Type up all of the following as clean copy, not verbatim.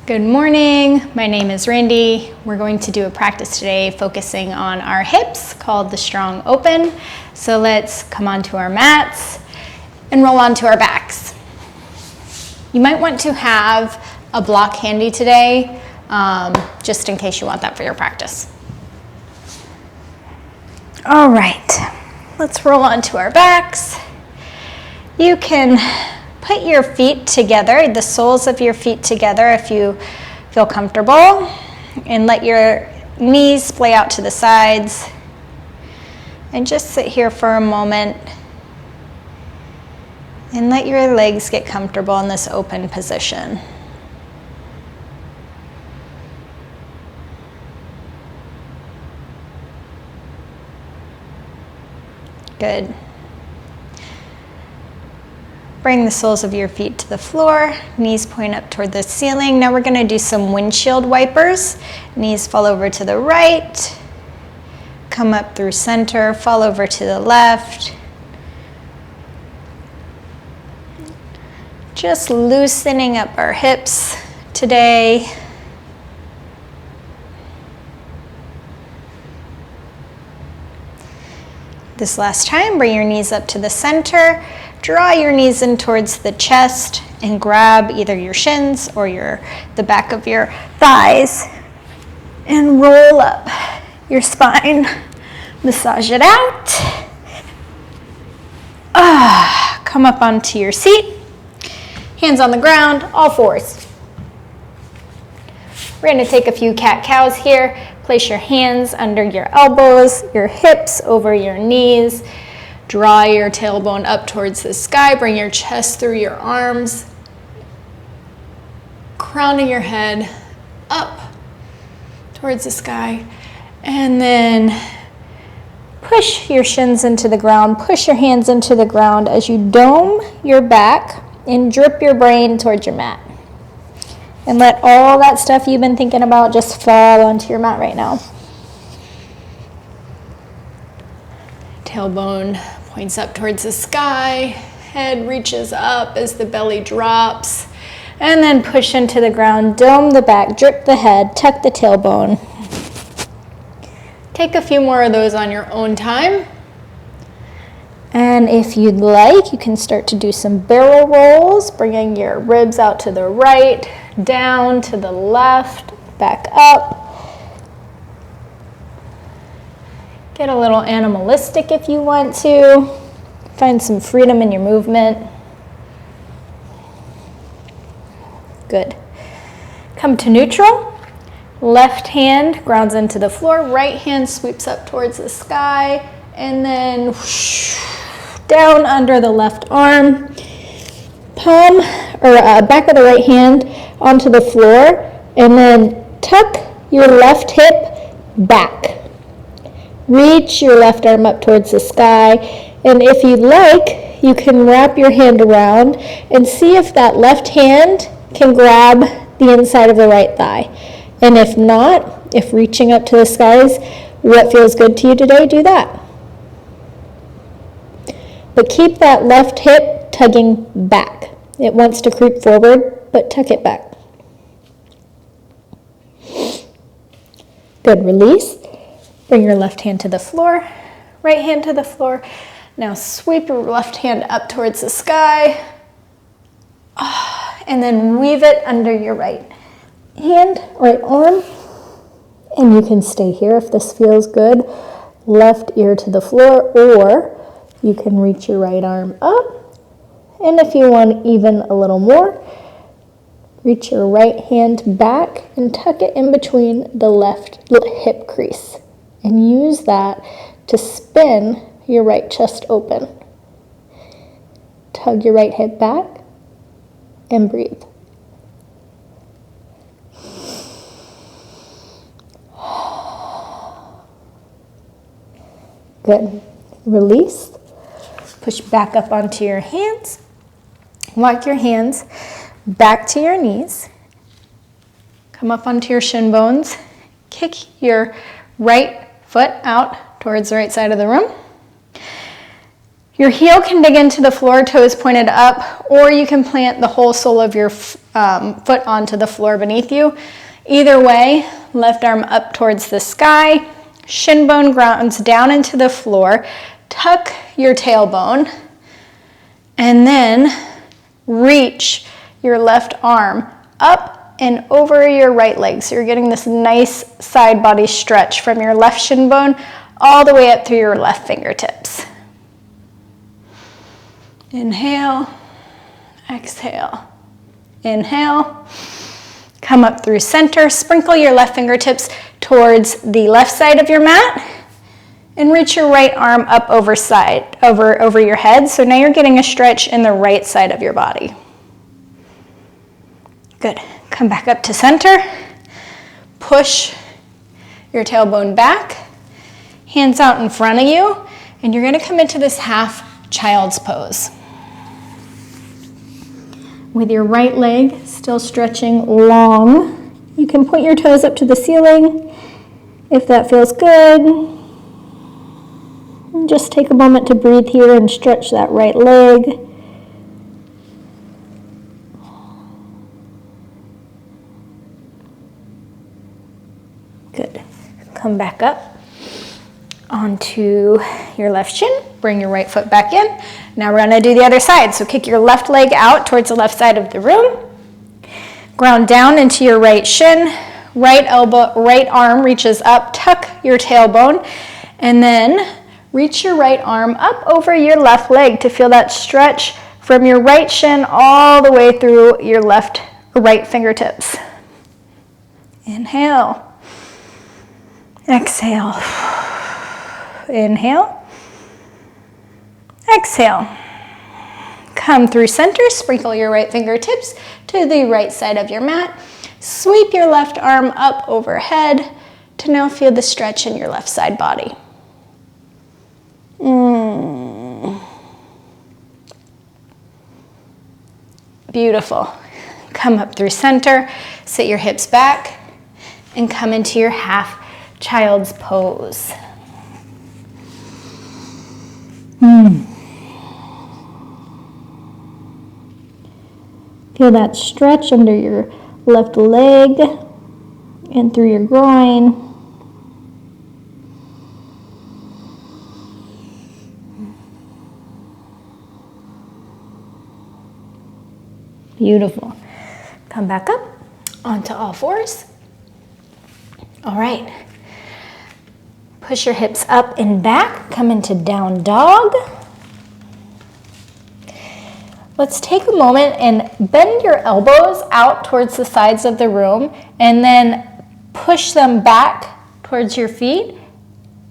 Good morning, my name is Randy. We're going to do a practice today focusing on our hips called the strong open. So let's come onto our mats and roll onto our backs. You might want to have a block handy today, just in case you want that for your practice. All right, let's roll onto our backs. You can put your feet together, the soles of your feet together if you feel comfortable, and let your knees splay out to the sides. And just sit here for a moment and let your legs get comfortable in this open position. Good. Bring the soles of your feet to the floor, knees point up toward the ceiling. Now we're going to do some windshield wipers. Knees fall over to the right, come up through center, fall over to the left. Just loosening up our hips today. This last time, bring your knees up to the center. Draw your knees in towards the chest and grab either your shins or the back of your thighs and roll up your spine. Massage it out. Come up onto your seat. Hands on the ground, all fours. We're going to take a few cat-cows here. Place your hands under your elbows, your hips over your knees. Draw your tailbone up towards the sky. Bring your chest through your arms. Crowning your head up towards the sky. And then push your shins into the ground. Push your hands into the ground as you dome your back and drip your brain towards your mat. And let all that stuff you've been thinking about just fall onto your mat right now. Tailbone points up towards the sky, head reaches up as the belly drops, and then push into the ground, dome the back, drip the head, tuck the tailbone. Take a few more of those on your own time. And if you'd like, you can start to do some barrel rolls, bringing your ribs out to the right, down to the left, back up. Get a little animalistic if you want to. Find some freedom in your movement. Good. Come to neutral. Left hand grounds into the floor. Right hand sweeps up towards the sky. And then whoosh, down under the left arm. Palm or back of the right hand onto the floor. And then tuck your left hip back. Reach your left arm up towards the sky, and if you'd like, you can wrap your hand around and see if that left hand can grab the inside of the right thigh. And if not, if reaching up to the sky is what feels good to you today, do that. But keep that left hip tugging back. It wants to creep forward, but tuck it back. Good, release. Bring your left hand to the floor, right hand to the floor. Now sweep your left hand up towards the sky, and then weave it under your right hand, right arm. And you can stay here if this feels good. Left ear to the floor, or you can reach your right arm up. And if you want even a little more, reach your right hand back and tuck it in between the left hip crease. And use that to spin your right chest open. Tug your right hip back and breathe. Good. Release. Push back up onto your hands. Walk your hands back to your knees. Come up onto your shin bones. Kick your right foot out towards the right side of the room. Your heel can dig into the floor, toes pointed up, or you can plant the whole sole of your foot onto the floor beneath you. Either way, left arm up towards the sky, shin bone grounds down into the floor, tuck your tailbone, and then reach your left arm up and over your right leg. So you're getting this nice side body stretch from your left shin bone all the way up through your left fingertips. Inhale, exhale, inhale, come up through center, sprinkle your left fingertips towards the left side of your mat, and reach your right arm up over your head. So now you're getting a stretch in the right side of your body. Good. Come back up to center, push your tailbone back, hands out in front of you, and you're gonna come into this half child's pose. With your right leg still stretching long, you can point your toes up to the ceiling if that feels good. And just take a moment to breathe here and stretch that right leg. Good. Come back up onto your left shin. Bring your right foot back in. Now we're gonna do the other side. So kick your left leg out towards the left side of the room. Ground down into your right shin. Right elbow, right arm reaches up. Tuck your tailbone. And then reach your right arm up over your left leg to feel that stretch from your right shin all the way through your right fingertips. Inhale. Exhale. Inhale. Exhale. Come through center, sprinkle your right fingertips to the right side of your mat. Sweep your left arm up overhead to now feel the stretch in your left side body. Beautiful. Come up through center, sit your hips back, and come into your half child's pose. Feel that stretch under your left leg and through your groin. Beautiful. Come back up onto all fours. All right. Push your hips up and back. Come into down dog. Let's take a moment and bend your elbows out towards the sides of the room and then push them back towards your feet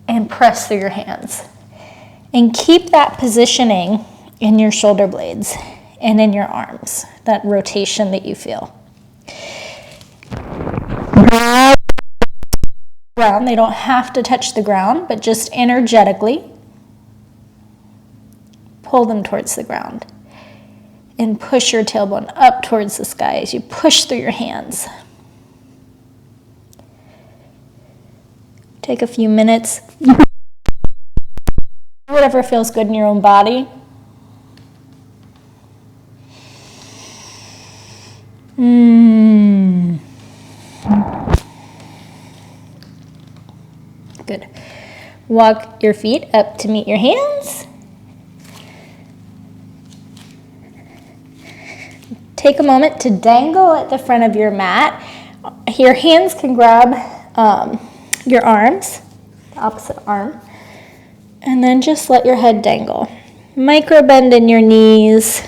and press through your hands. And keep that positioning in your shoulder blades and in your arms, that rotation that you feel. They don't have to touch the ground, but just energetically pull them towards the ground. And push your tailbone up towards the sky as you push through your hands. Take a few minutes. Whatever feels good in your own body. Good. Walk your feet up to meet your hands. Take a moment to dangle at the front of your mat. Your hands can grab your arms, the opposite arm, and then just let your head dangle. Micro bend in your knees.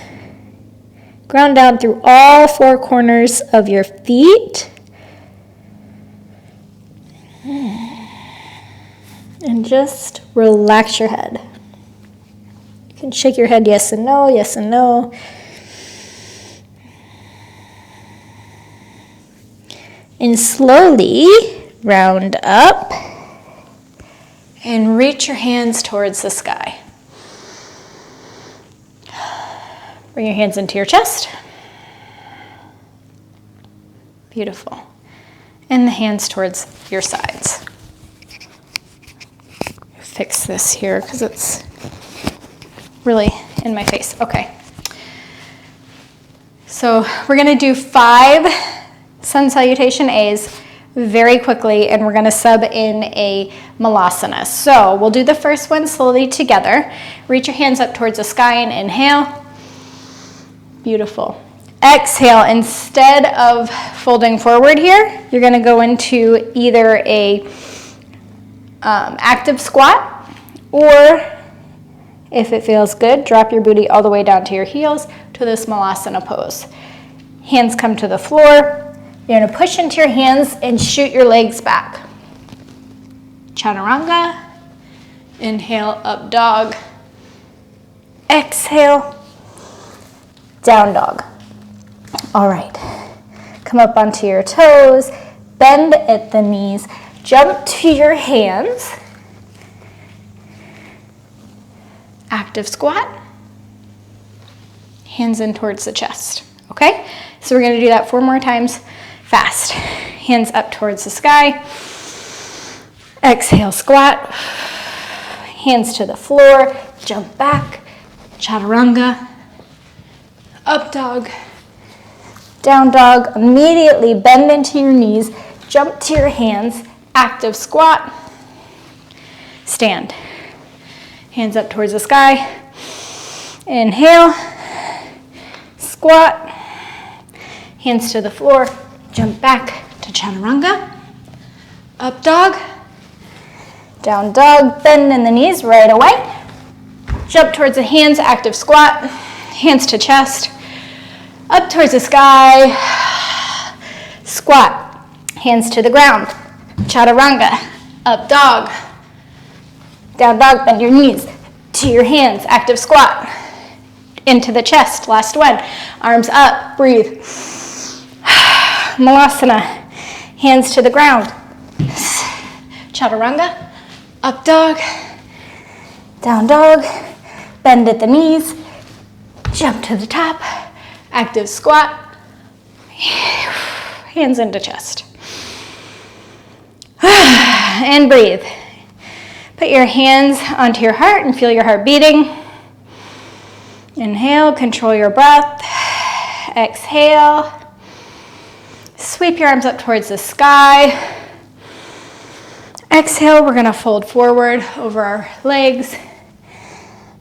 Ground down through all four corners of your feet. And just relax your head. You can shake your head yes and no, yes and no. And slowly round up and reach your hands towards the sky. Bring your hands into your chest. Beautiful. And the hands towards your sides. Fix this here because it's really in my face. Okay. So we're gonna do 5 sun salutation A's very quickly, and we're gonna sub in a malasana. So we'll do the first one slowly together. Reach your hands up towards the sky and inhale. Beautiful. Exhale, instead of folding forward here, you're gonna go into either a active squat, or if it feels good, drop your booty all the way down to your heels to this malasana pose. Hands come to the floor. You're gonna push into your hands and shoot your legs back. Chaturanga. Inhale, up dog. Exhale, down dog. All right, come up onto your toes, bend at the knees, jump to your hands. Active squat. Hands in towards the chest, okay? So we're gonna do that 4 more times fast. Hands up towards the sky. Exhale, squat. Hands to the floor, jump back. Chaturanga. Up dog. Down dog. Immediately bend into your knees, jump to your hands. Active squat. Stand. Hands up towards the sky. Inhale. Squat. Hands to the floor. Jump back to chaturanga. Up dog. Down dog. Bend in the knees right away. Jump towards the hands. Active squat. Hands to chest. Up towards the sky. Squat. Hands to the ground. Chaturanga. Up dog. Down dog. Bend your knees to your hands. Active squat. Into the chest. Last one. Arms up. Breathe. Malasana. Hands to the ground. Chaturanga. Up dog. Down dog. Bend at the knees. Jump to the top. Active squat. Hands into chest. And breathe. Put your hands onto your heart and feel your heart beating. Inhale, control your breath. Exhale. Sweep your arms up towards the sky. Exhale, we're gonna fold forward over our legs.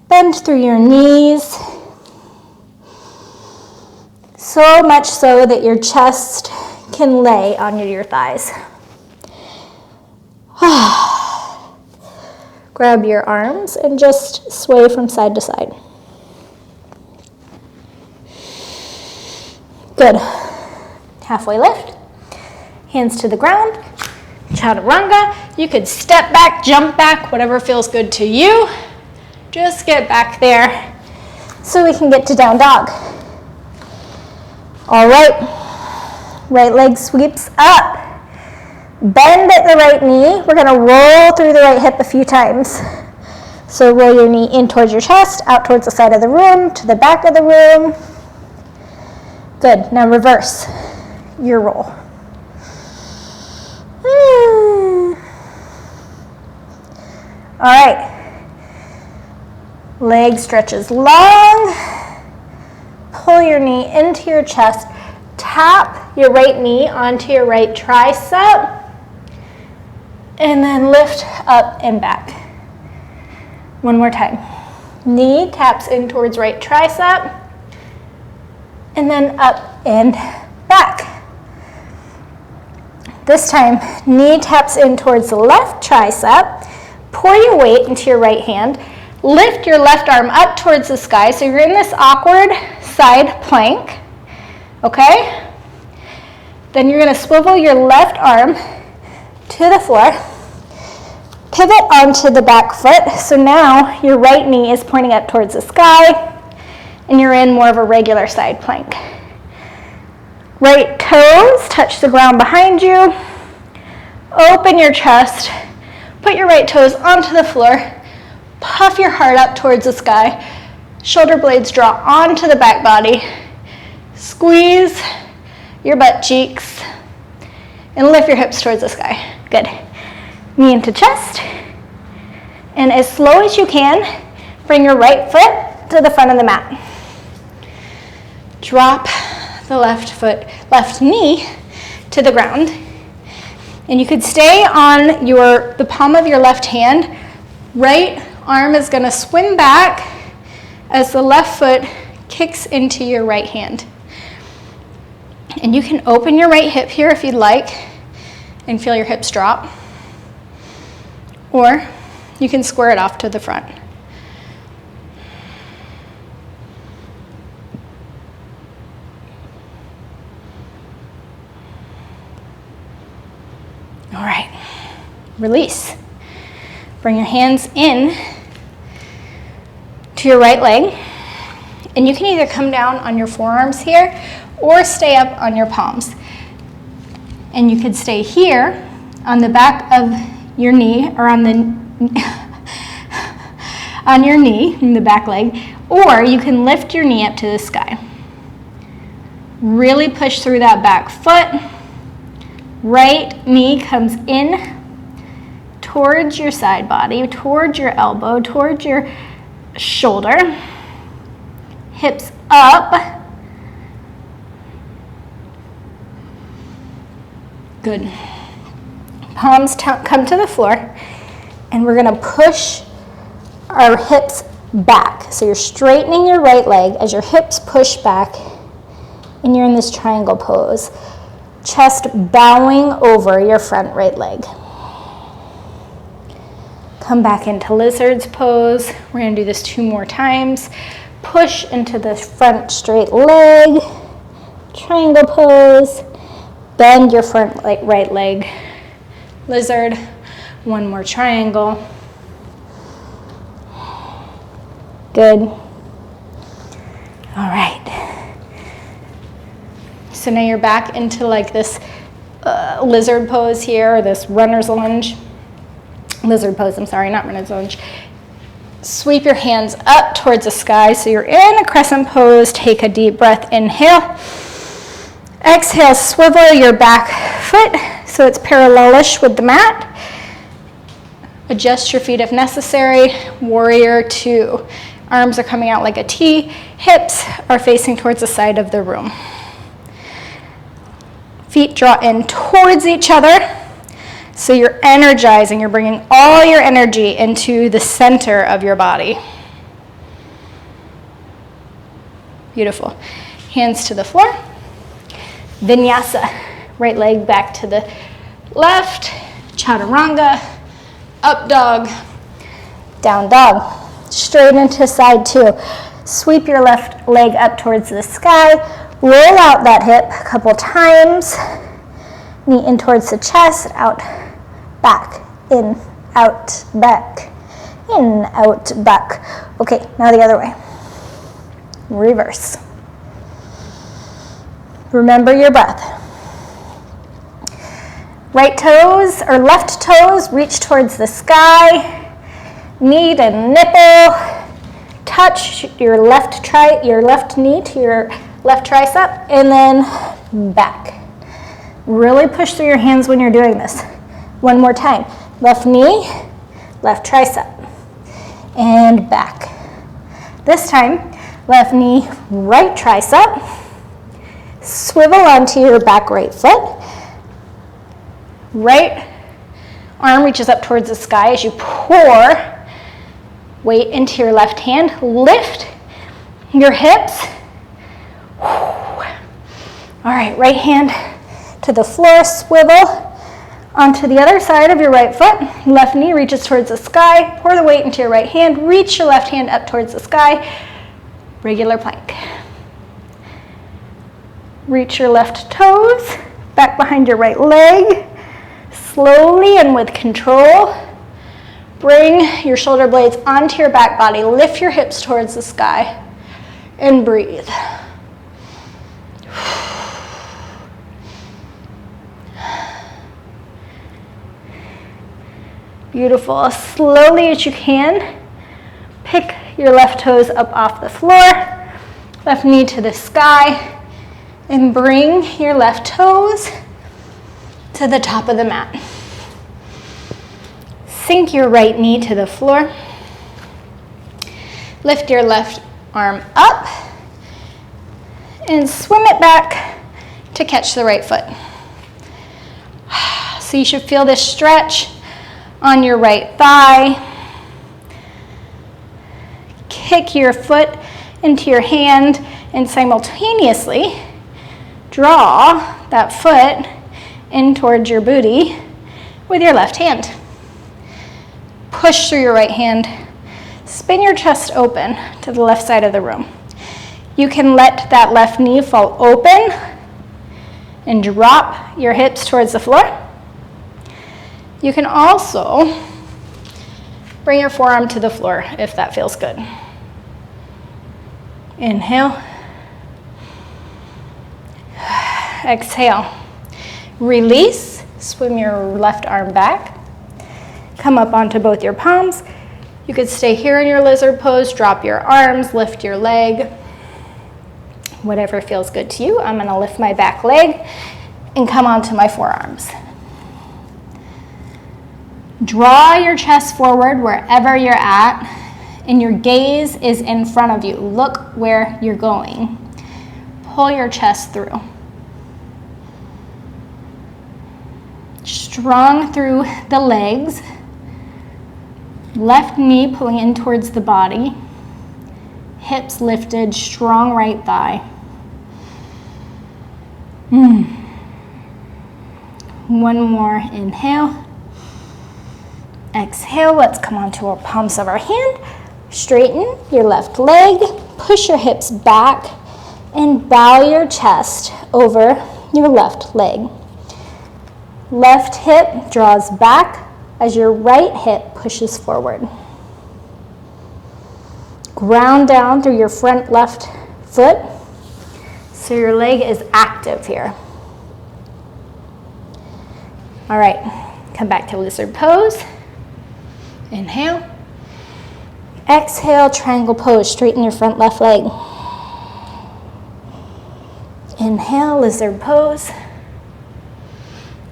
Bend through your knees. So much so that your chest can lay on your thighs. Grab your arms and just sway from side to side. Good. Halfway lift. Hands to the ground. Chaturanga. You could step back, jump back, whatever feels good to you. Just get back there so we can get to down dog. All right. Right leg sweeps up. Bend at the right knee. We're gonna roll through the right hip a few times. So roll your knee in towards your chest, out towards the side of the room, to the back of the room. Good, now reverse your roll. All right. Leg stretches long. Pull your knee into your chest. Tap your right knee onto your right tricep. And then lift up and back. One more time. Knee taps in towards right tricep. And then up and back. This time, knee taps in towards the left tricep. Pour your weight into your right hand. Lift your left arm up towards the sky. So you're in this awkward side plank. Okay? Then you're gonna swivel your left arm to the floor. Pivot onto the back foot. So now your right knee is pointing up towards the sky and you're in more of a regular side plank. Right toes touch the ground behind you. Open your chest. Put your right toes onto the floor. Puff your heart up towards the sky. Shoulder blades draw onto the back body. Squeeze your butt cheeks and lift your hips towards the sky. Good. Knee into chest. And as slow as you can, bring your right foot to the front of the mat. Drop the left knee to the ground. And you could stay on the palm of your left hand. Right arm is going to swim back as the left foot kicks into your right hand. And you can open your right hip here if you'd like and feel your hips drop. Or you can square it off to the front. All right, release. Bring your hands in to your right leg, and you can either come down on your forearms here or stay up on your palms. And you could stay here on the back of your knee, or on your knee, in the back leg, or you can lift your knee up to the sky. Really push through that back foot. Right knee comes in towards your side body, towards your elbow, towards your shoulder. Hips up. Good. Palms come to the floor, and we're going to push our hips back. So you're straightening your right leg as your hips push back, and you're in this triangle pose. Chest bowing over your front right leg. Come back into lizard's pose. We're going to do this 2 more times. Push into the front straight leg. Triangle pose. Bend your front right leg. Lizard. 1 more triangle. Good. All right. So now you're back into like this lizard pose here, or this runner's lunge. Lizard pose, I'm sorry, not runner's lunge. Sweep your hands up towards the sky so you're in a crescent pose. Take a deep breath, inhale. Exhale, swivel your back foot so it's parallelish with the mat. Adjust your feet if necessary. Warrior 2. Arms are coming out like a T. Hips are facing towards the side of the room. Feet draw in towards each other. So you're energizing, you're bringing all your energy into the center of your body. Beautiful. Hands to the floor. Vinyasa. Right leg back to the left. Chaturanga. Up dog. Down dog. Straight into side 2. Sweep your left leg up towards the sky. Roll out that hip a couple times. Knee in towards the chest. Out. Back, in, out, back, in, out, back. Okay, now the other way. Reverse. Remember your breath. Right toes or left toes reach towards the sky. Knee to nipple. Touch your left knee to your left tricep, and then back. Really push through your hands when you're doing this. 1 more time. Left knee, left tricep, and back. This time, left knee, right tricep. Swivel onto your back right foot. Right arm reaches up towards the sky as you pour weight into your left hand. Lift your hips. All right, right hand to the floor, swivel. Onto the other side of your right foot, left knee reaches towards the sky, pour the weight into your right hand, reach your left hand up towards the sky, regular plank. Reach your left toes, back behind your right leg, slowly and with control, bring your shoulder blades onto your back body, lift your hips towards the sky, and breathe. Beautiful. Slowly as you can, pick your left toes up off the floor, left knee to the sky, and bring your left toes to the top of the mat. Sink your right knee to the floor. Lift your left arm up, and swim it back to catch the right foot. So you should feel this stretch on your right thigh. Kick your foot into your hand and simultaneously draw that foot in towards your booty with your left hand. Push through your right hand. Spin your chest open to the left side of the room. You can let that left knee fall open and drop your hips towards the floor. You can also bring your forearm to the floor if that feels good. Inhale. Exhale. Release. Swim your left arm back. Come up onto both your palms. You could stay here in your lizard pose, drop your arms, lift your leg. Whatever feels good to you. I'm going to lift my back leg and come onto my forearms. Draw your chest forward wherever you're at, and your gaze is in front of you. Look where you're going. Pull your chest through. Strong through the legs. Left knee pulling in towards the body. Hips lifted, strong right thigh. One more inhale. Exhale, let's come onto our palms of our hand. Straighten your left leg, push your hips back, and bow your chest over your left leg. Left hip draws back as your right hip pushes forward. Ground down through your front left foot so your leg is active here. All right, come back to lizard pose. Inhale. Exhale, triangle pose. Straighten your front left leg. Inhale, lizard pose.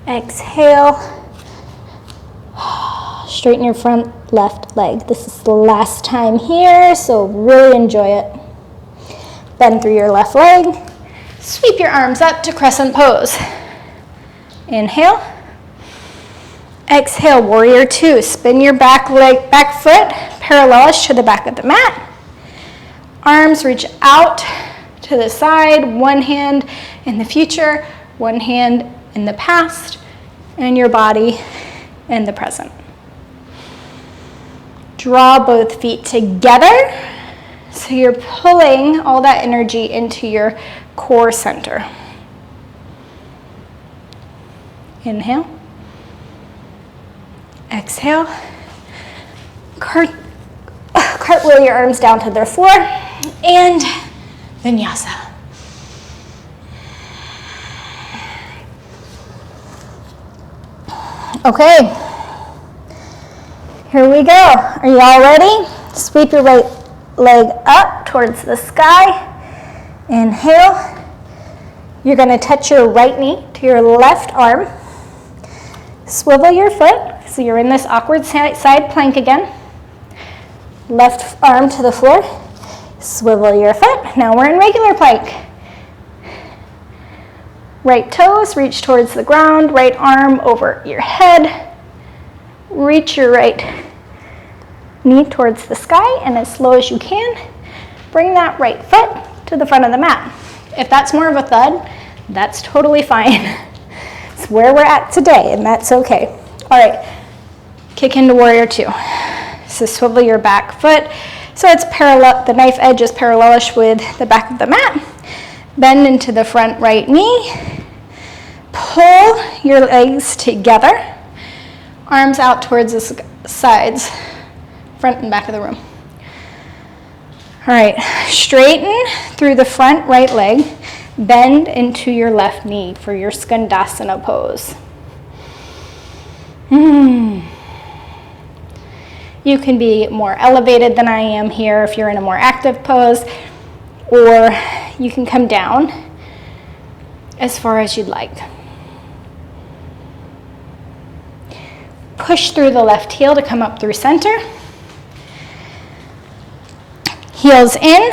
Exhale. Straighten your front left leg. This is the last time here, so really enjoy it. Bend through your left leg. Sweep your arms up to crescent pose. Inhale. Exhale, warrior two. Spin your back foot parallelish to the back of the mat. Arms reach out to the side, one hand in the future, one hand in the past, and your body in the present. Draw both feet together so you're pulling all that energy into your core center. Inhale. Exhale. Cartwheel your arms down to the floor and vinyasa. Okay, here we go. Are you all ready? Sweep your right leg up towards the sky. Inhale. You're going to touch your right knee to your left arm. Swivel your foot. So you're in this awkward side plank again. Left arm to the floor. Swivel your foot. Now we're in regular plank. Right toes reach towards the ground. Right arm over your head. Reach your right knee towards the sky, and as slow as you can, bring that right foot to the front of the mat. If that's more of a thud, that's totally fine. It's where we're at today, and that's okay. All right, kick into warrior two. So swivel your back foot so it's parallel, the knife edge is parallelish with the back of the mat. Bend into the front right knee. Pull your legs together. Arms out towards the sides, front and back of the room. All right, straighten through the front right leg. Bend into your left knee for your skandasana pose. You can be more elevated than I am here if you're in a more active pose, or you can come down as far as you'd like. Push through the left heel to come up through center. Heels in,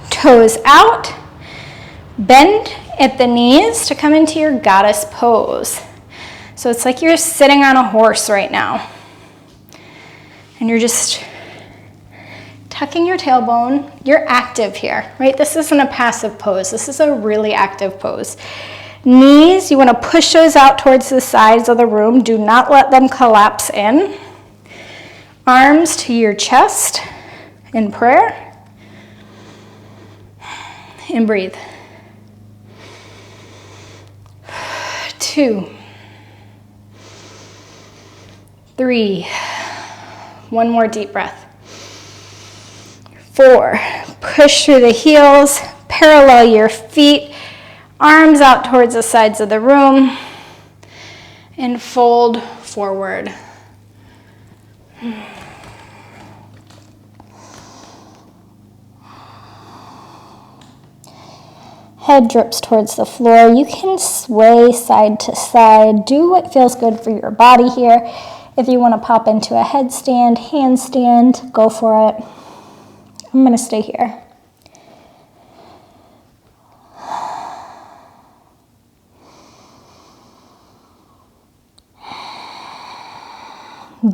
toes out, bend at the knees to come into your goddess pose. So it's like you're sitting on a horse right now. And you're just tucking your tailbone. You're active here, right? This isn't a passive pose. This is a really active pose. Knees, you want to push those out towards the sides of the room. Do not let them collapse in. Arms to your chest in prayer. And breathe. 2, 3, one more deep breath. 4, push through the heels, parallel your feet, arms out towards the sides of the room, and fold forward. Head drips towards the floor. You can sway side to side. Do what feels good for your body here. If you want to pop into a headstand, handstand, go for it. I'm going to stay here.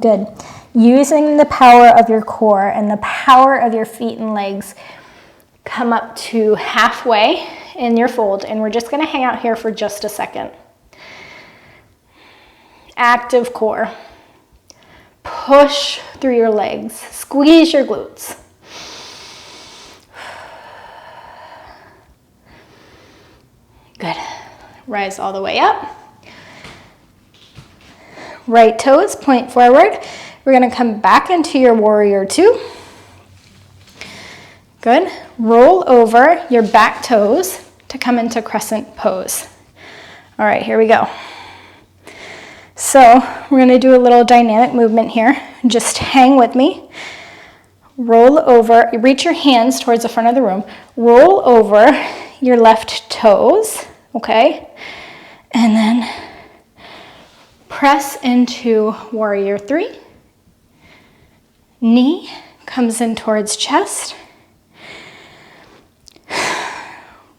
Good. Using the power of your core and the power of your feet and legs, come up to halfway in your fold, and we're just going to hang out here for just a second. Active core. Push through your legs. Squeeze your glutes. Good. Rise all the way up. Right toes point forward. We're going to come back into your warrior two. Good. Roll over your back toes to come into crescent pose. All right, here we go. So we're going to do a little dynamic movement here. Just hang with me. Roll over, reach your hands towards the front of the room. Roll over your left toes, okay? And then press into warrior three. Knee comes in towards chest.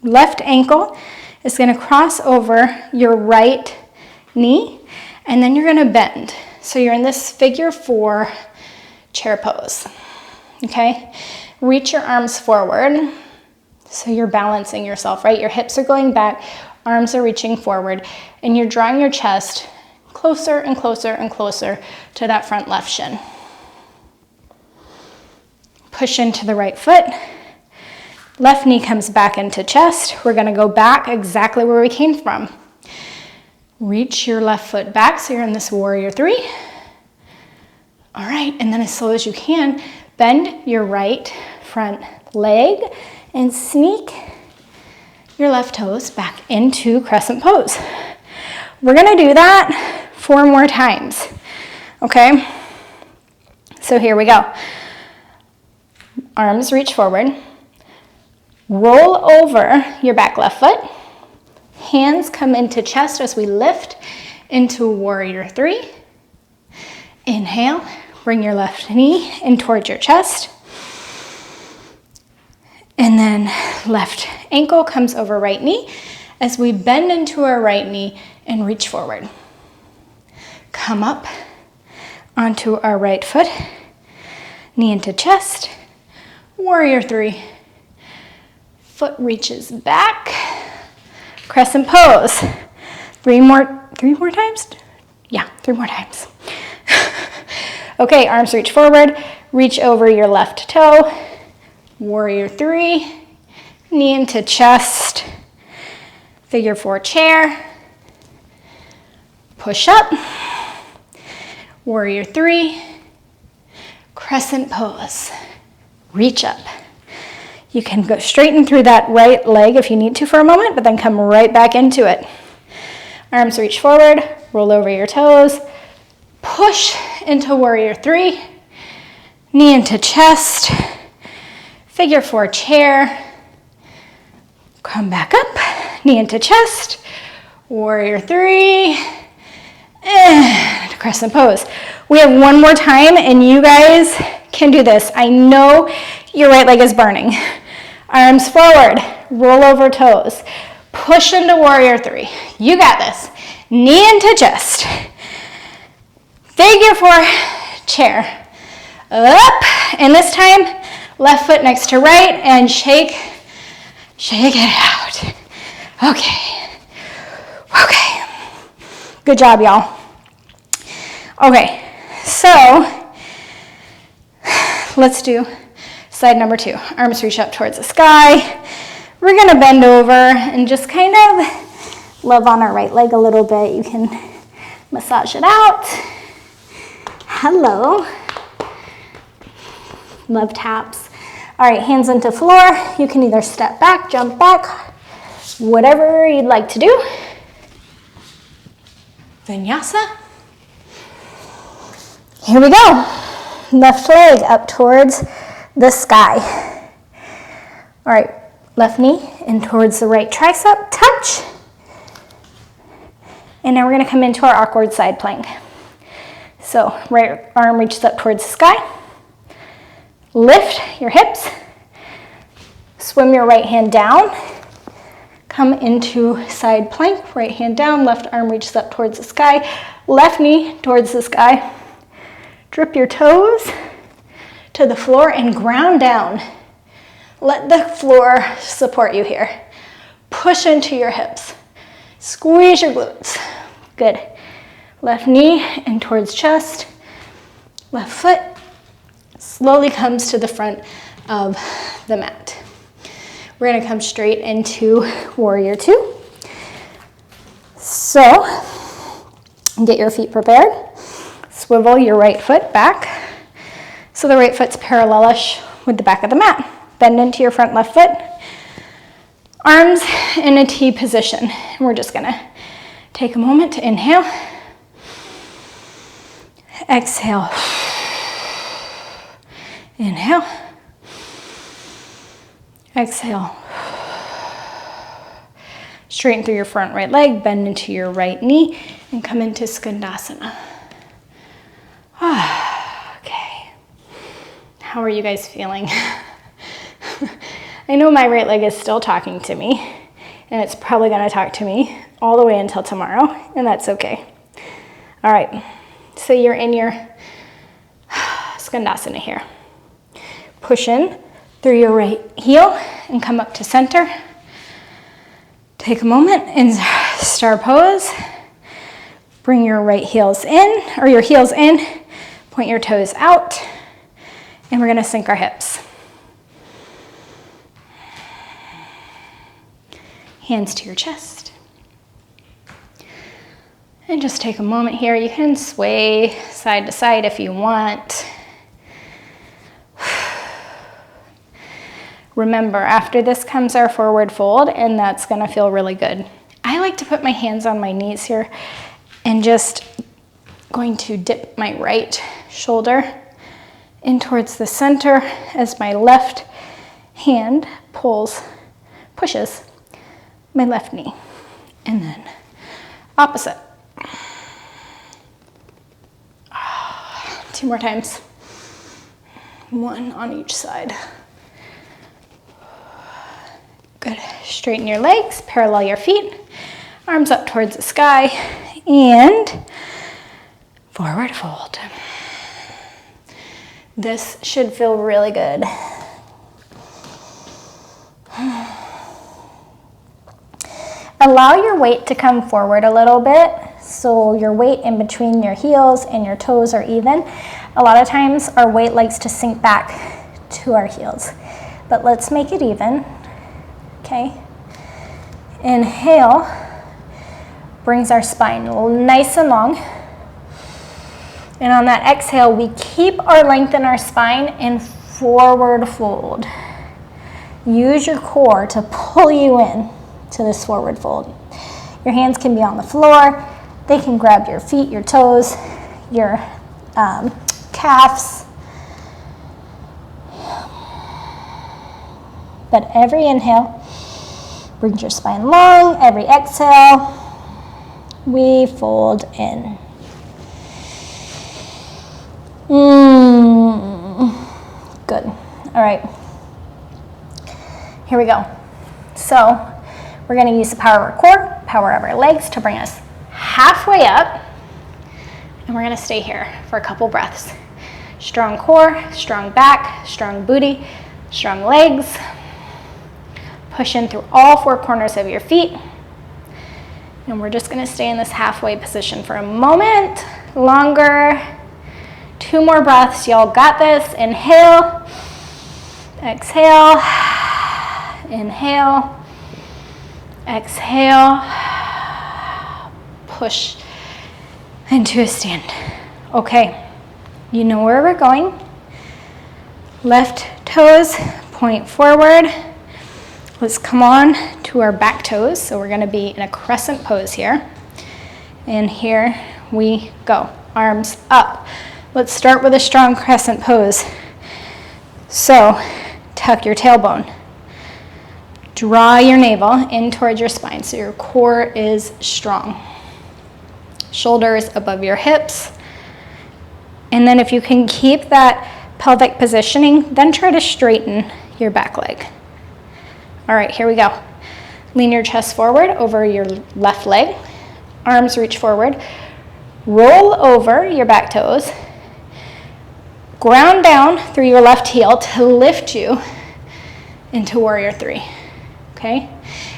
Left ankle is going to cross over your right knee, and then you're going to bend. So you're in this figure four chair pose, okay? Reach your arms forward, so you're balancing yourself, right? Your hips are going back, arms are reaching forward, and you're drawing your chest closer and closer and closer to that front left shin. Push into the right foot. Left knee comes back into chest. We're going to go back exactly where we came from. Reach your left foot back so you're in this warrior three. All right, and then as slow as you can, bend your right front leg and sneak your left toes back into crescent pose. We're going to do that 4 more times, okay? So here we go. Arms reach forward. Roll over your back left foot. Hands come into chest as we lift into warrior three. Inhale, bring your left knee in towards your chest. And then left ankle comes over right knee as we bend into our right knee and reach forward. Come up onto our right foot, knee into chest, warrior three. Foot reaches back, crescent pose. 3 more times? Yeah, 3 more times. Okay, arms reach forward, reach over your left toe, warrior three, knee into chest, figure four chair, push up, warrior three, crescent pose, reach up. You can go straighten through that right leg if you need to for a moment, but then come right back into it. Arms reach forward, roll over your toes, push into warrior three, knee into chest, figure four chair, come back up, knee into chest, warrior three, and crescent pose. We have 1 more time and you guys can do this. I know Your right leg is burning. Arms forward, roll over toes. Push into warrior three. You got this. Knee into chest. Figure four, chair. Up, and this time, left foot next to right, and shake it out. Okay. Good job, y'all. Okay, so let's do side number two. Arms reach up towards the sky. We're gonna bend over and just kind of love on our right leg a little bit. You can massage it out. Hello. Love taps. All right, hands into floor. You can either step back, jump back, whatever you'd like to do. Vinyasa. Here we go. Left leg up towards the sky. All right, left knee in towards the right tricep, touch. And now we're gonna come into our awkward side plank. So right arm reaches up towards the sky. Lift your hips. Swim your right hand down. Come into side plank, right hand down, left arm reaches up towards the sky, left knee towards the sky. Drip your toes to the floor and ground down. Let the floor support you here. Push into your hips. Squeeze your glutes. Good. Left knee in towards chest. Left foot slowly comes to the front of the mat. We're gonna come straight into warrior two. So, get your feet prepared. Swivel your right foot back so the right foot's parallelish with the back of the mat. Bend into your front left foot. Arms in a T position. And we're just gonna take a moment to inhale. Exhale. Inhale. Exhale. Straighten through your front right leg, bend into your right knee, and come into Skandasana. Okay. How are you guys feeling? I know my right leg is still talking to me, and it's probably gonna talk to me all the way until tomorrow, and that's okay. All right, so you're in your Skandasana here. Push in through your right heel and come up to center. Take a moment in star pose. Bring your right heels in, or your heels in, point your toes out, and we're gonna sink our hips. Hands to your chest. And just take a moment here. You can sway side to side if you want. Remember, after this comes our forward fold, and that's gonna feel really good. I like to put my hands on my knees here and just going to dip my right shoulder in towards the center as my left hand pushes my left knee. And then opposite. Two more times. One on each side. Good. Straighten your legs, parallel your feet, arms up towards the sky, and forward fold. This should feel really good. Allow your weight to come forward a little bit, so your weight in between your heels and your toes are even. A lot of times our weight likes to sink back to our heels, but let's make it even. Okay, inhale, brings our spine nice and long. And on that exhale, we keep our length in our spine and forward fold. Use your core to pull you in to this forward fold. Your hands can be on the floor. They can grab your feet, your toes, your calves. But every inhale brings your spine long. Every exhale, we fold in. Good. All right. Here we go. So we're going to use the power of our core, power of our legs to bring us halfway up. And we're going to stay here for a couple breaths. Strong core, strong back, strong booty, strong legs. Push in through all four corners of your feet. And we're just going to stay in this halfway position for a moment longer. 2 more breaths. Y'all got this. Inhale. Exhale. Inhale. Exhale. Push into a stand. Okay. You know where we're going. Left toes point forward. Let's come on to our back toes. So we're going to be in a crescent pose here. And here we go. Arms up. Let's start with a strong crescent pose. So tuck your tailbone. Draw your navel in towards your spine so your core is strong. Shoulders above your hips. And then if you can keep that pelvic positioning, then try to straighten your back leg. All right, here we go. Lean your chest forward over your left leg. Arms reach forward. Roll over your back toes. Ground down through your left heel to lift you into warrior 3. Okay?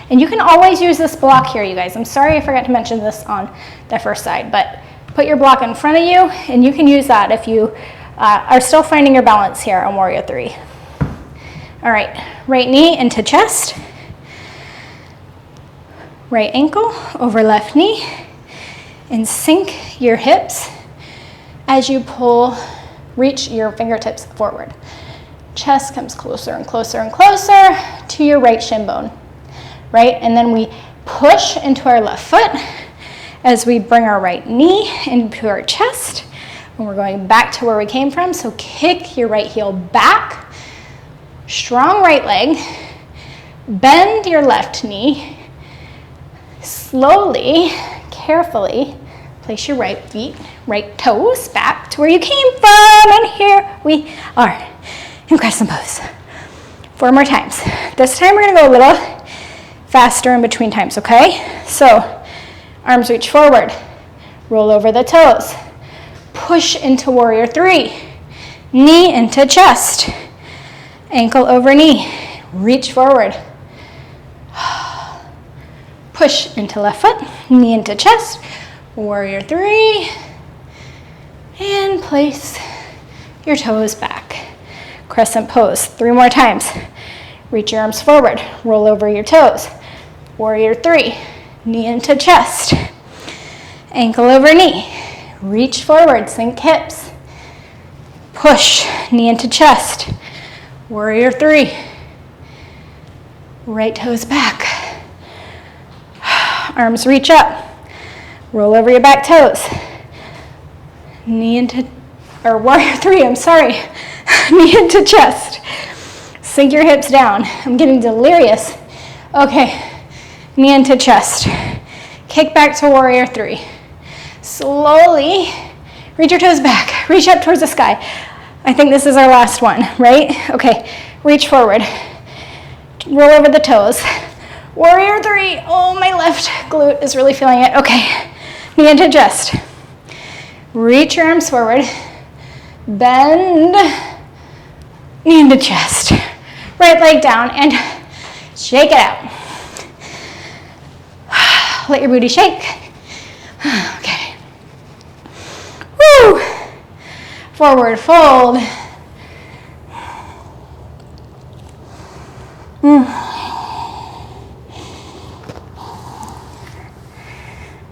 And you can always use this block here, you guys. I'm sorry I forgot to mention this on the first side, but put your block in front of you, and you can use that if you are still finding your balance here on warrior 3. All right, right knee into chest. Right ankle over left knee. And sink your hips as you reach your fingertips forward. Chest comes closer and closer and closer to your right shin bone, right? And then we push into our left foot as we bring our right knee into our chest. And we're going back to where we came from. So kick your right heel back, strong right leg, bend your left knee, slowly, carefully, place your right toes back to where you came from, and here we are in crescent pose. 4 more times. This time we're gonna go a little faster in between times, okay? So, arms reach forward, roll over the toes, push into warrior 3, knee into chest, ankle over knee, reach forward, push into left foot, knee into chest, warrior 3, and place your toes back. Crescent pose, 3 more times. Reach your arms forward, roll over your toes, warrior 3, knee into chest, ankle over knee, reach forward, sink hips, push, knee into chest, warrior 3, right toes back. Arms reach up, roll over your back toes, warrior 3, I'm sorry, knee into chest, sink your hips down. I'm getting delirious. Okay, knee into chest, kick back to warrior 3. Slowly, reach your toes back, reach up towards the sky. I think this is our last one, right? Okay, reach forward, roll over the toes. Warrior 3, oh, my left glute is really feeling it. Okay, knee into chest. Reach your arms forward, bend, knee into chest. Right leg down and shake it out. Let your booty shake. Okay. Woo! Forward fold.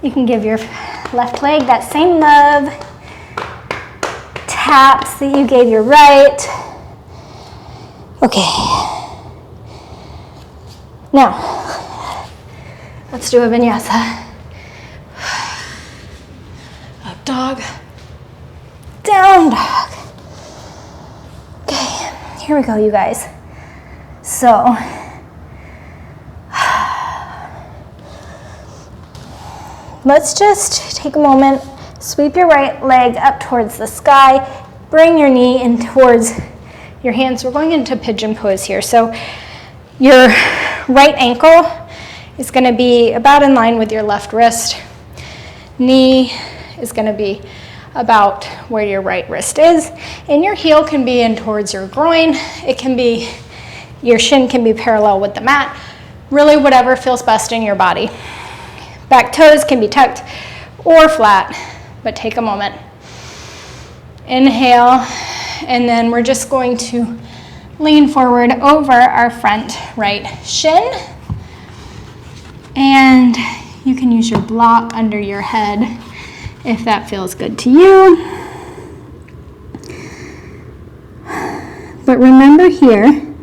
You can give your left leg that same love taps that you gave your right. Okay. Now, let's do a vinyasa. Up dog, down dog. Okay, here we go, you guys. So, let's just take a moment, sweep your right leg up towards the sky, bring your knee in towards your hands. We're going into pigeon pose here. So Your right ankle is going to be about in line with your left wrist. Knee is going to be about where your right wrist is. And your heel can be in towards your groin. It can be, your shin can be parallel with the mat. Really whatever feels best in your body. Back toes can be tucked or flat, but take a moment. Inhale, and then we're just going to lean forward over our front right shin. And you can use your block under your head if that feels good to you. But remember here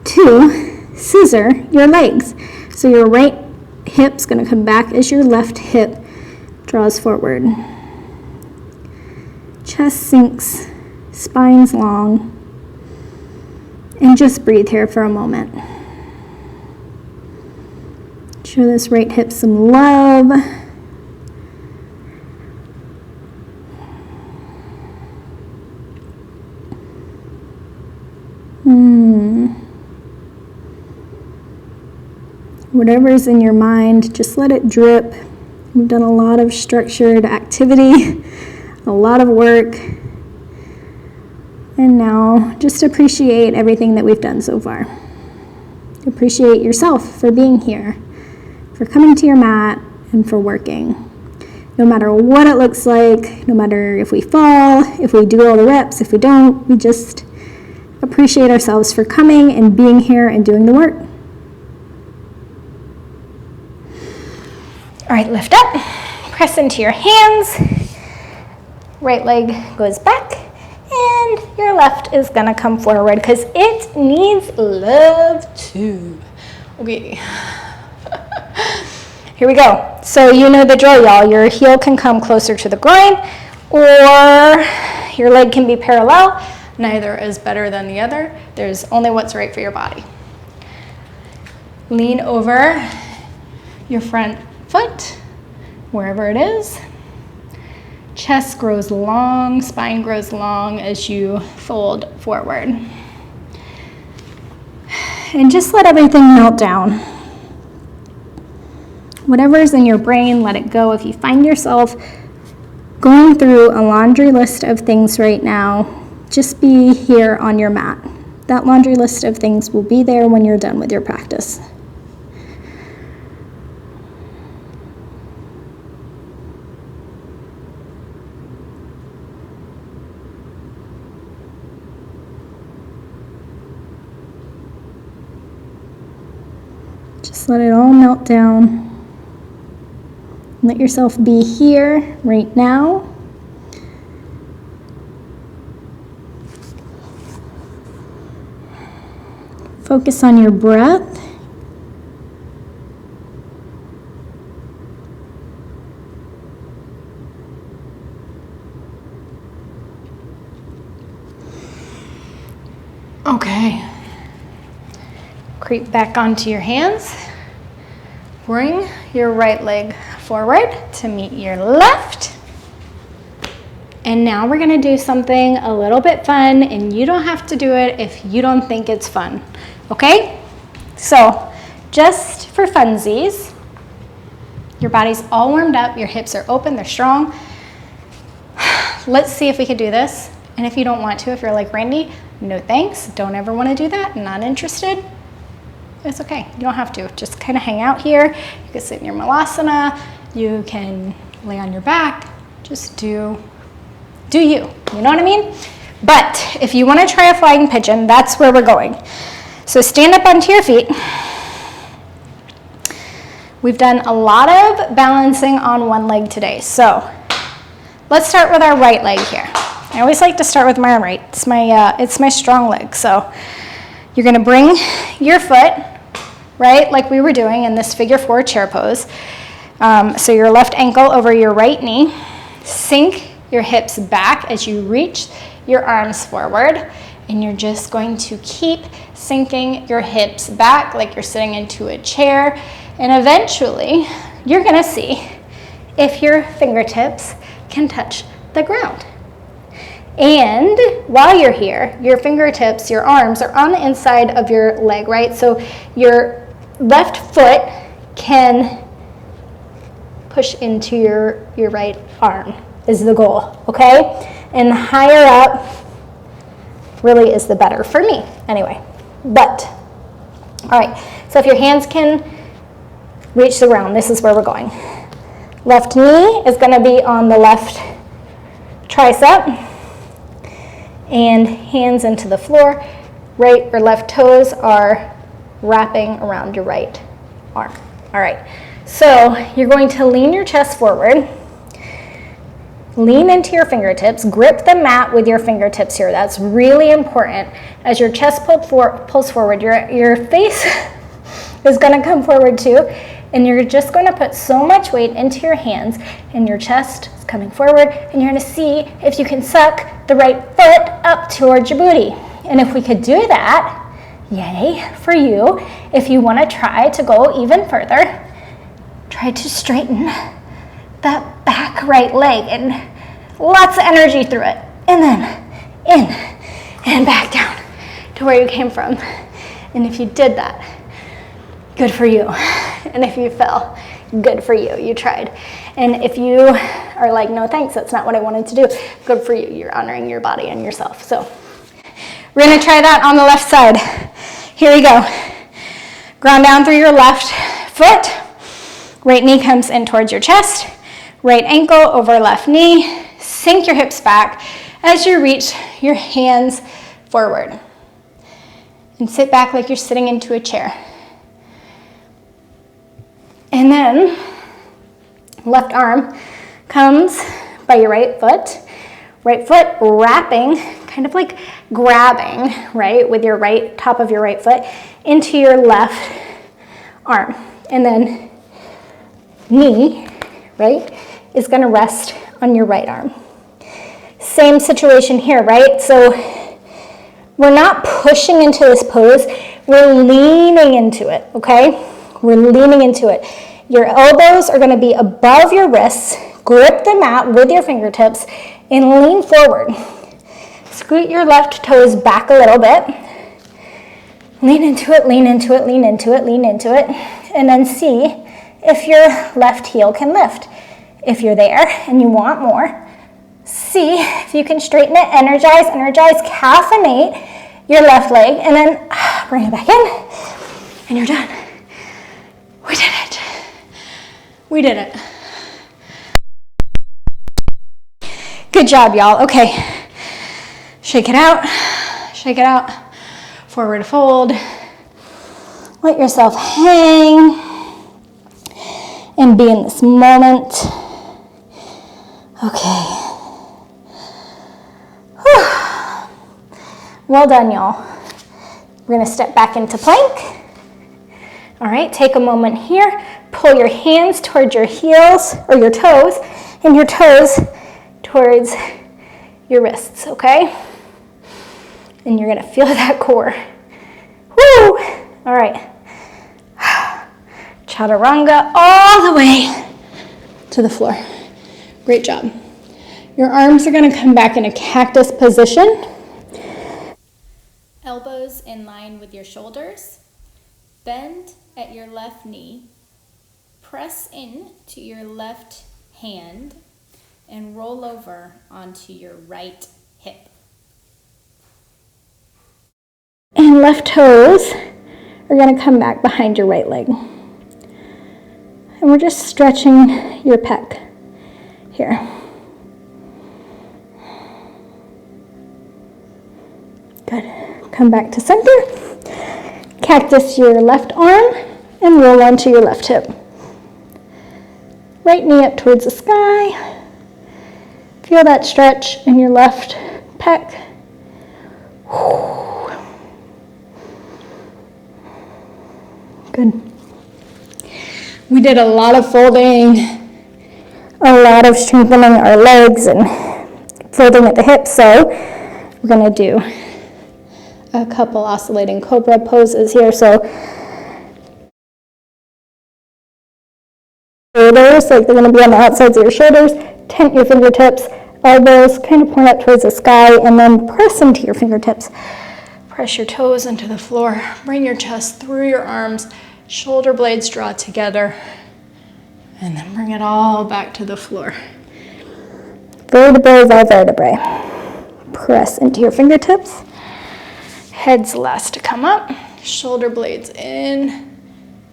to scissor your legs. So your right hip's going to come back as your left hip draws forward. Chest sinks, spine's long. And just breathe here for a moment. Show this right hip some love. Whatever's in your mind, just let it drip. We've done a lot of structured activity, a lot of work. And now just appreciate everything that we've done so far. Appreciate yourself for being here, for coming to your mat, and for working. No matter what it looks like, no matter if we fall, if we do all the reps, if we don't, we just appreciate ourselves for coming and being here and doing the work. All right, lift up, press into your hands. Right leg goes back, and your left is gonna come forward because it needs love too. Okay. Here we go. So you know the drill, y'all. Your heel can come closer to the groin, or your leg can be parallel. Neither is better than the other. There's only what's right for your body. Lean over your front foot, wherever it is. Chest grows long, spine grows long as you fold forward. And just let everything melt down. Whatever's in your brain, let it go. If you find yourself going through a laundry list of things right now, just be here on your mat. That laundry list of things will be there when you're done with your practice. Just let it all melt down. Let yourself be here right now. Focus on your breath. Okay. Creep back onto your hands. Bring your right leg forward to meet your left. And now we're gonna do something a little bit fun, and you don't have to do it if you don't think it's fun, okay? So, just for funsies, your body's all warmed up, your hips are open, they're strong. Let's see if we can do this. And if you don't want to, if you're like Randy, no thanks, don't ever wanna do that, not interested, it's okay, you don't have to. Just kind of hang out here. You can sit in your malasana, you can lay on your back, just do you, you know what I mean? But if you want to try a flying pigeon, that's where we're going. So stand up onto your feet. We've done a lot of balancing on one leg today. So let's start with our right leg here. I always like to start with my right. It's my strong leg. So you're going to bring your foot, right, like we were doing in this figure 4 chair pose. So your left ankle over your right knee. Sink your hips back as you reach your arms forward, and you're just going to keep sinking your hips back like you're sitting into a chair, and eventually you're going to see if your fingertips can touch the ground. And while you're here, your fingertips, your arms are on the inside of your leg, right? So your left foot can push into your right arm is the goal, okay? And the higher up really is the better for me, anyway. But, all right, so if your hands can reach the ground, this is where we're going. Left knee is gonna be on the left tricep, and hands into the floor. Right or left toes are wrapping around your right arm. All right, so you're going to lean your chest forward, lean into your fingertips, grip the mat with your fingertips here. That's really important. As your chest pulls forward, your face is gonna come forward too, and you're just gonna put so much weight into your hands, and your chest is coming forward, and you're gonna see if you can suck the right foot up towards your booty. And if we could do that, yay for you. If you wanna try to go even further, try to straighten that back right leg and lots of energy through it. And then in and back down to where you came from. And if you did that, good for you. And if you fell, good for you, you tried. And if you are like, no thanks, that's not what I wanted to do, good for you, you're honoring your body and yourself. So we're gonna try that on the left side. Here we go. Ground down through your left foot, right knee comes in towards your chest, right ankle over left knee, sink your hips back as you reach your hands forward. And sit back like you're sitting into a chair. And then left arm comes by your right foot wrapping, kind of like grabbing, right, with your right, top of your right foot into your left arm. And then knee, right, is gonna rest on your right arm. Same situation here, right? So we're not pushing into this pose, we're leaning into it, okay? We're leaning into it. Your elbows are gonna be above your wrists, grip the mat with your fingertips, and lean forward. Scoot your left toes back a little bit. Lean into it, lean into it, lean into it, lean into it, and then see if your left heel can lift. If you're there and you want more, see if you can straighten it, energize, caffeinate your left leg, and then bring it back in, and you're done. We did it. We did it. Good job, y'all. Okay. Shake it out. Shake it out. Forward fold. Let yourself hang and be in this moment. Okay. Whew. Well done, y'all. We're gonna step back into plank. All right, take a moment here. Pull your hands towards your heels or your toes, and your toes towards your wrists, okay? And you're gonna feel that core. Woo! All right. Chaturanga all the way to the floor. Great job. Your arms are gonna come back in a cactus position. Elbows in line with your shoulders. Bend at your left knee. Press in to your left hand and roll over onto your right hip. And left toes are gonna come back behind your right leg. And we're just stretching your pec here. Good. Come back to center. Cactus your left arm and roll onto your left hip. Right knee up towards the sky. Feel that stretch in your left pec. Good. We did a lot of folding, a lot of strengthening our legs and folding at the hips, so we're gonna do a couple oscillating cobra poses here. So shoulders, like they're gonna be on the outsides of your shoulders, tent your fingertips elbows kind of point up towards the sky, and then press into your fingertips. Press your toes into the floor. Bring your chest through your arms. Shoulder blades draw together. And then bring it all back to the floor. Vertebrae by vertebrae. Press into your fingertips. Head's last to come up. Shoulder blades in.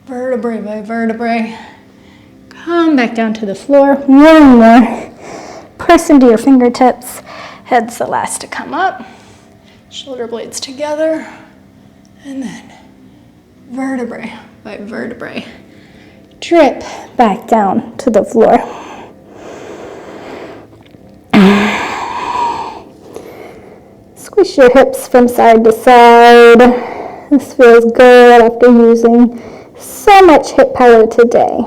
Vertebrae by vertebrae. Come back down to the floor. One more. Press into your fingertips. Head's the last to come up. Shoulder blades together, and then vertebrae by vertebrae. Drip back down to the floor. Squish your hips from side to side. This feels good after using so much hip power today.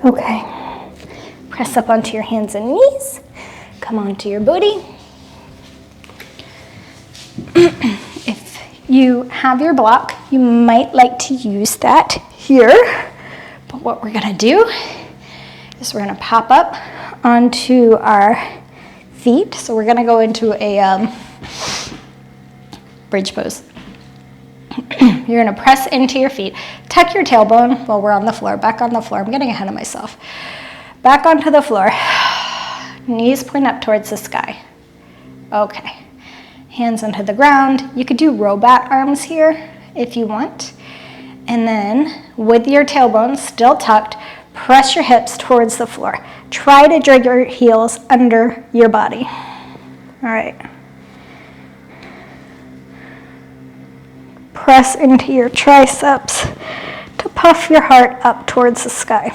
Okay. Press up onto your hands and knees. Come onto your booty. If you have your block, you might like to use that here. But what we're gonna do is we're gonna pop up onto our feet. So we're gonna go into a bridge pose. You're gonna press into your feet. Tuck your tailbone while we're on the floor, back on the floor. I'm getting ahead of myself. Back onto the floor. Knees point up towards the sky. Okay. Hands onto the ground. You could do robot arms here if you want. And then with your tailbone still tucked, press your hips towards the floor. Try to drag your heels under your body. All right. Press into your triceps to puff your heart up towards the sky.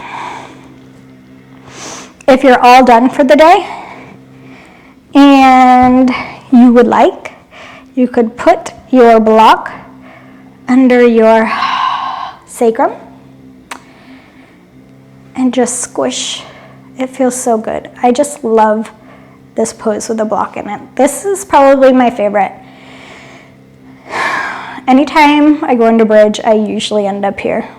If you're all done for the day and you would like, you could put your block under your sacrum and just squish. It feels so good. I just love this pose with a block in it. This is probably my favorite. Anytime I go into bridge, I usually end up here.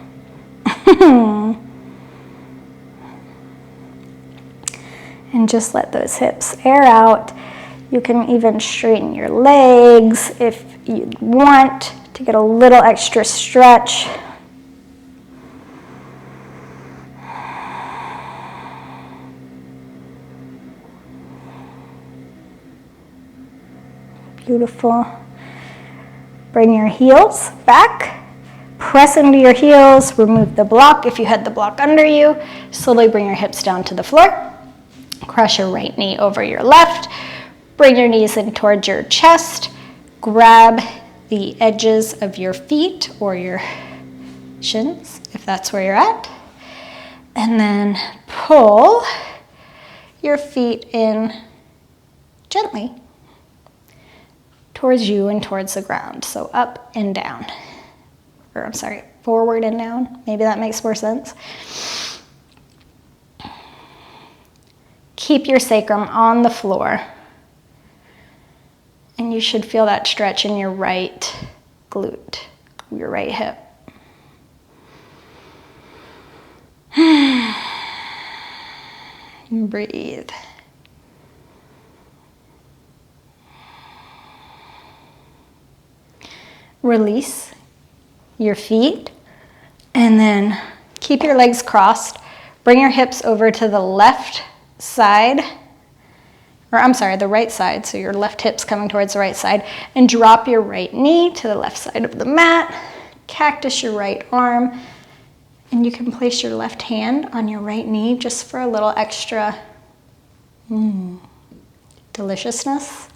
And just let those hips air out. You can even straighten your legs if you want to get a little extra stretch. Beautiful. Bring your heels back. Press into your heels. Remove the block if you had the block under you. Slowly bring your hips down to the floor. Cross your right knee over your left. Bring your knees in towards your chest. Grab the edges of your feet or your shins, if that's where you're at. And then pull your feet in gently towards you and towards the ground. So up and down. Or I'm sorry, forward and down. Maybe that makes more sense. Keep your sacrum on the floor. And you should feel that stretch in your right glute, your right hip. Breathe. Release your feet and then keep your legs crossed. Bring your hips over to the left side, or I'm sorry, the right side, so your left hip's coming towards the right side, and drop your right knee to the left side of the mat. Cactus your right arm, and you can place your left hand on your right knee just for a little extra deliciousness.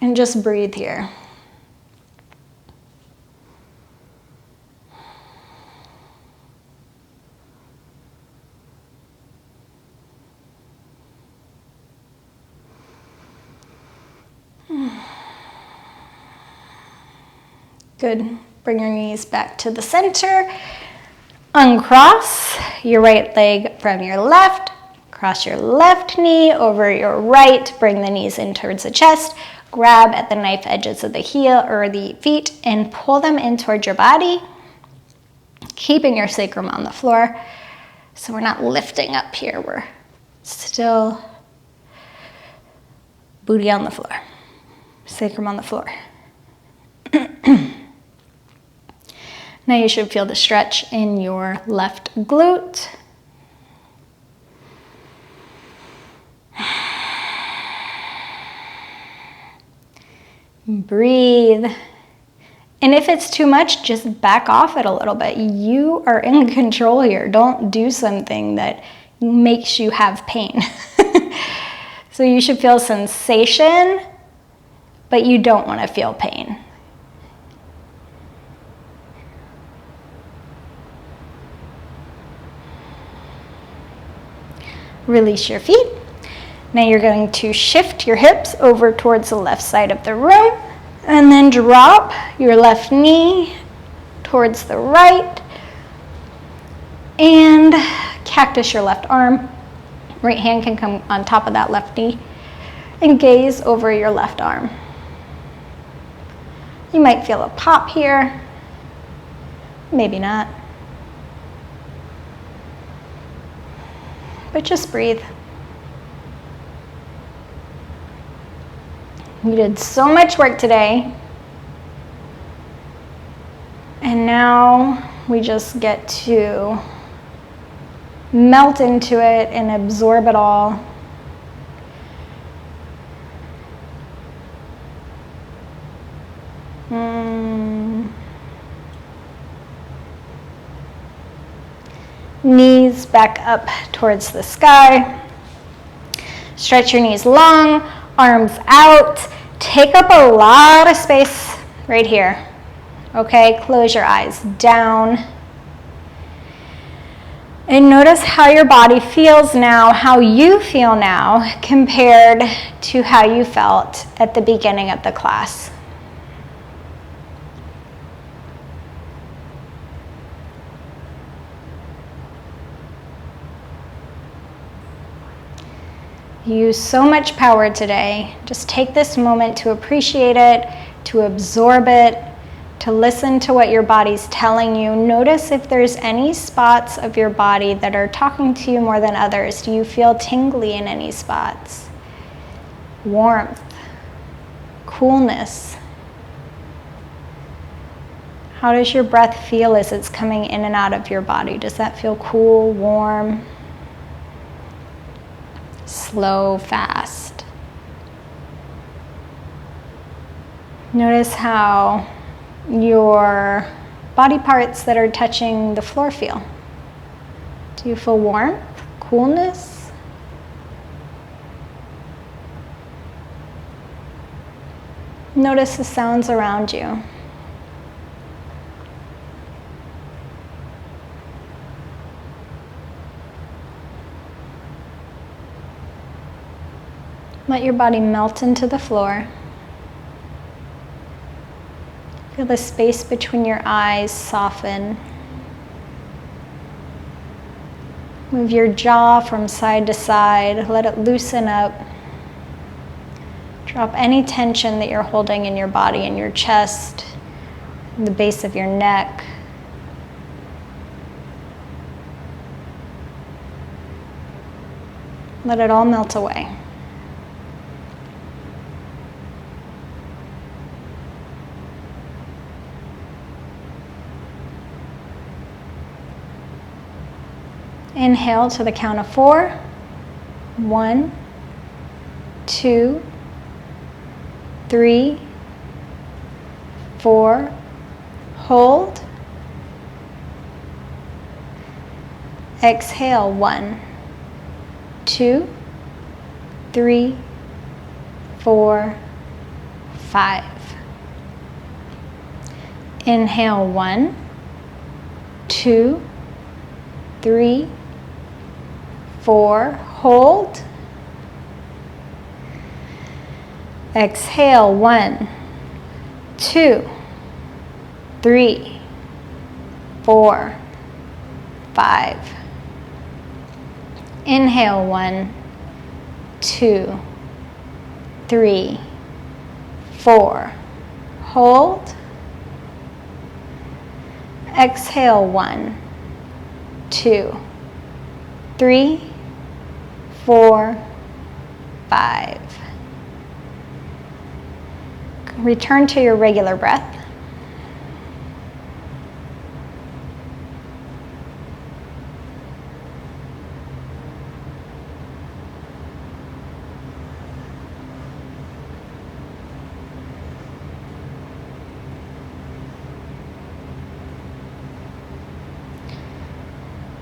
And just breathe here. Good. Bring your knees back to the center. Uncross your right leg from your left. Cross your left knee over your right. Bring the knees in towards the chest. Grab at the knife edges of the heel or the feet and pull them in towards your body. keeping your sacrum on the floor. So we're not lifting up here, we're still booty on the floor, sacrum on the floor. Now you should feel the stretch in your left glute. Breathe. And if it's too much, just back off it a little bit. You are in control here. Don't do something that makes you have pain. So you should feel sensation, but you don't want to feel pain. Release your feet. Now you're going to shift your hips over towards the left side of the room, and then drop your left knee towards the right, and cactus your left arm. Right hand can come on top of that left knee, and gaze over your left arm. You might feel a pop here, maybe not. But just breathe. You did so much work today. And now we just get to melt into it and absorb it all. Knees back up towards the sky. Stretch your knees long, arms out. Take up a lot of space right here. Okay, close your eyes down. And notice how your body feels now, how you feel now compared to how you felt at the beginning of the class. You used so much power today. Just take this moment to appreciate it, to absorb it, to listen to what your body's telling you. Notice if there's any spots of your body that are talking to you more than others. Do you feel tingly in any spots? Warmth, coolness. How does your breath feel as it's coming in and out of your body? Does that feel cool, warm? Slow, fast. Notice how your body parts that are touching the floor feel. Do you feel warmth, coolness? Notice the sounds around you. Let your body melt into the floor. Feel the space between your eyes soften. Move your jaw from side to side. Let it loosen up. Drop any tension that you're holding in your body, in your chest, in the base of your neck. Let it all melt away. Inhale to the count of 4. 1, 2, 3, 4. Hold. Exhale. 1, 2, 3, 4, 5. Inhale. 1, 2, 3, 4, hold. Exhale. 1, 2, 3, 4, 5. Inhale. 1, 2, 3, 4, hold. Exhale, 1, 2, 3, 4, 5. Return to your regular breath.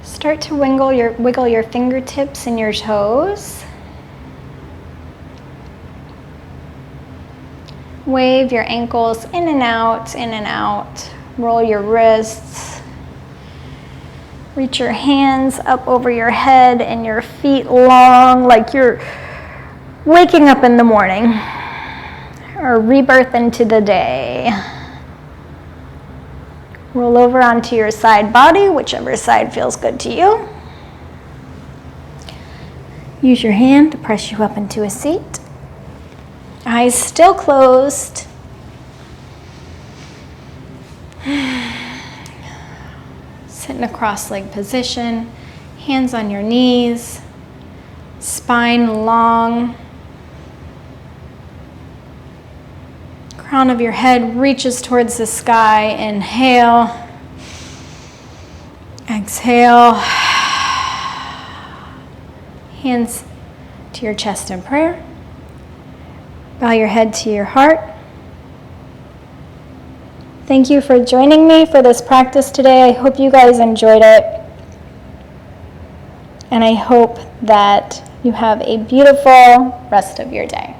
Start to wiggle your fingertips and your toes. Wave your ankles in and out, in and out. Roll your wrists. Reach your hands up over your head and your feet long like you're waking up in the morning or rebirth into the day. Roll over onto your side body, whichever side feels good to you. Use your hand to press you up into a seat. Eyes still closed. Sit in a cross-legged position, hands on your knees, spine long. Crown of your head reaches towards the sky. Inhale. Exhale. Hands to your chest in prayer. Bow your head to your heart. Thank you for joining me for this practice today. I hope you guys enjoyed it. And I hope that you have a beautiful rest of your day.